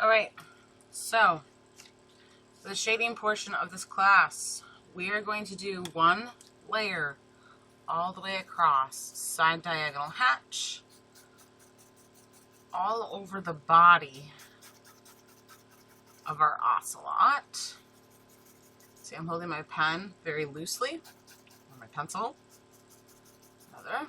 Alright, so for the shading portion of this class, we are going to do one layer all the way across, side diagonal hatch, all over the body of our ocelot. See, I'm holding my pen very loosely, or my pencil. Another.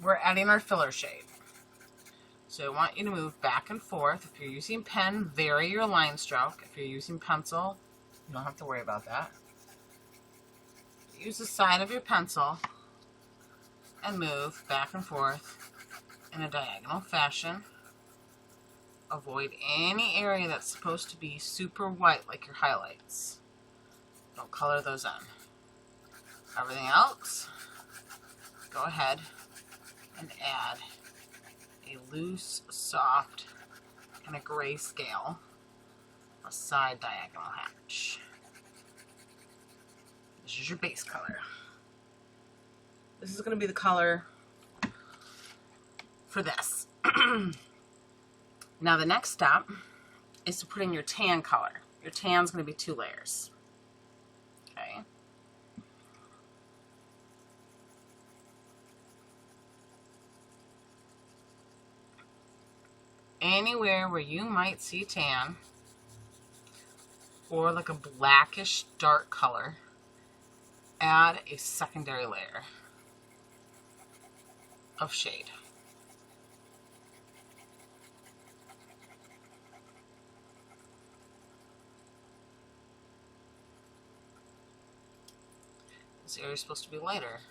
We're adding our filler shade. So I want you to move back and forth. If you're using pen, vary your line stroke. If you're using pencil, you don't have to worry about that. Use the side of your pencil and move back and forth in a diagonal fashion. Avoid any area that's supposed to be super white, like your highlights. Don't color those in. Everything else, go ahead and add a loose, soft, kind of grayscale, a side diagonal hatch. This is your base color. This is going to be the color for this. Now the next step is to put in your tan color. Your tan is going to be 2 layers. Okay. Anywhere where you might see tan or like a blackish dark color, add a secondary layer of shade. This area is supposed to be lighter,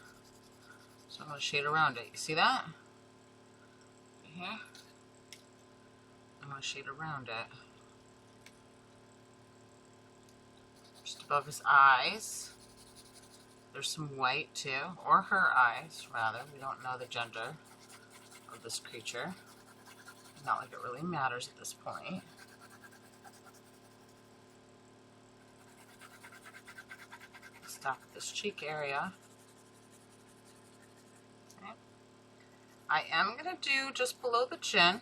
so I'm going to shade around it. You see that? Right here. I'm going to shade around it. Just above his eyes. There's some white too, or her eyes rather. We don't know the gender of this creature. Not like it really matters at this point. Stop at this cheek area. Okay. I am going to do just below the chin,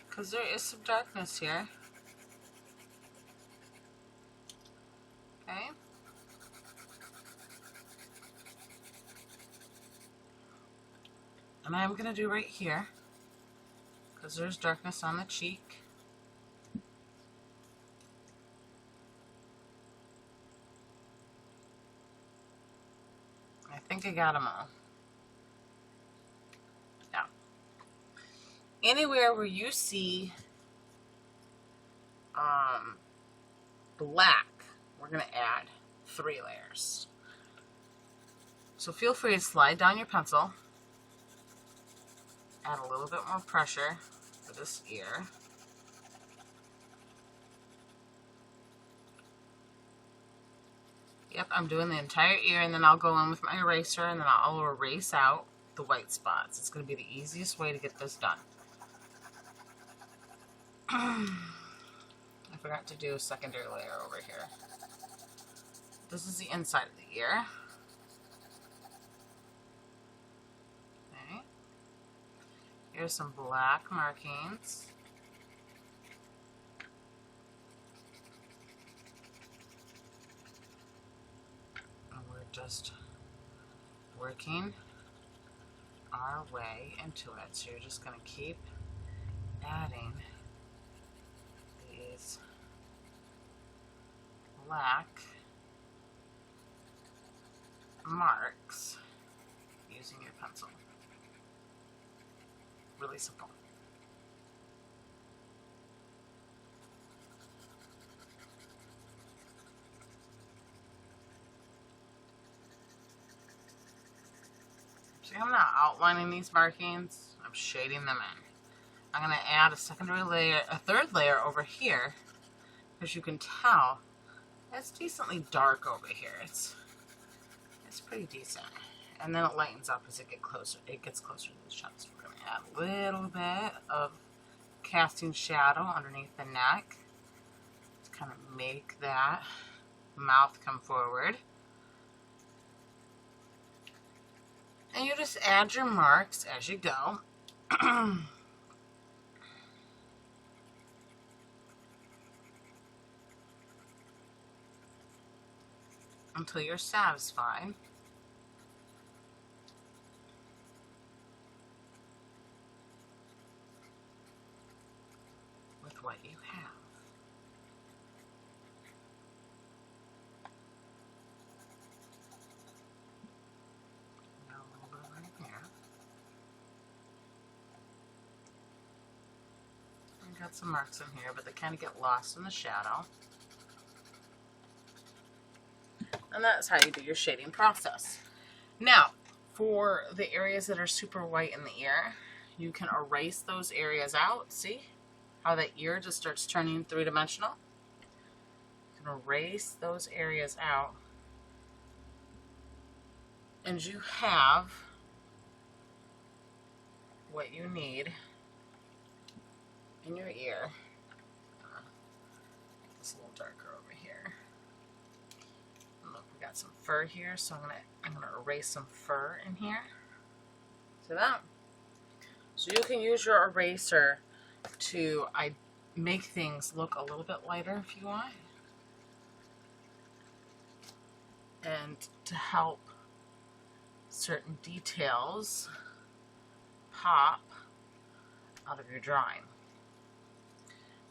because there is some darkness here. Okay. And I'm going to do right here, because there's darkness on the cheek. I think I got them all. Yeah. Anywhere where you see black, we're going to add 3 layers. So feel free to slide down your pencil. Add a little bit more pressure for this ear. Yep, I'm doing the entire ear, and then I'll go in with my eraser, and then I'll erase out the white spots. It's going to be the easiest way to get this done. I forgot to do a secondary layer over here. This is the inside of the ear. Okay. Here's some black markings. And we're just working our way into it. So you're just going to keep adding these black marks using your pencil. Really simple. See, I'm not outlining these markings, I'm shading them in. I'm going to add a secondary layer, a third layer over here, because you can tell it's decently dark over here. It's pretty decent. And then it lightens up as it gets closer to the chest. We're going to add a little bit of casting shadow underneath the neck to kind of make that mouth come forward. And you just add your marks as you go. Until you're satisfied with what you have. Now a little bit right here. I got some marks in here, but they kind of get lost in the shadow. And that's how you do your shading process. Now, for the areas that are super white in the ear, you can erase those areas out. See how that ear just starts turning three-dimensional? You can erase those areas out. And you have what you need in your ear. Make this a little darker over here. And look, we got some fur here, so I'm gonna erase some fur in here. See that? So you can use your eraser to make things look a little bit lighter if you want, and to help certain details pop out of your drawing.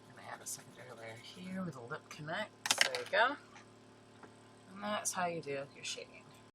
I'm going to add a secondary layer here with a lip connect. There you go. And that's how you do your shading.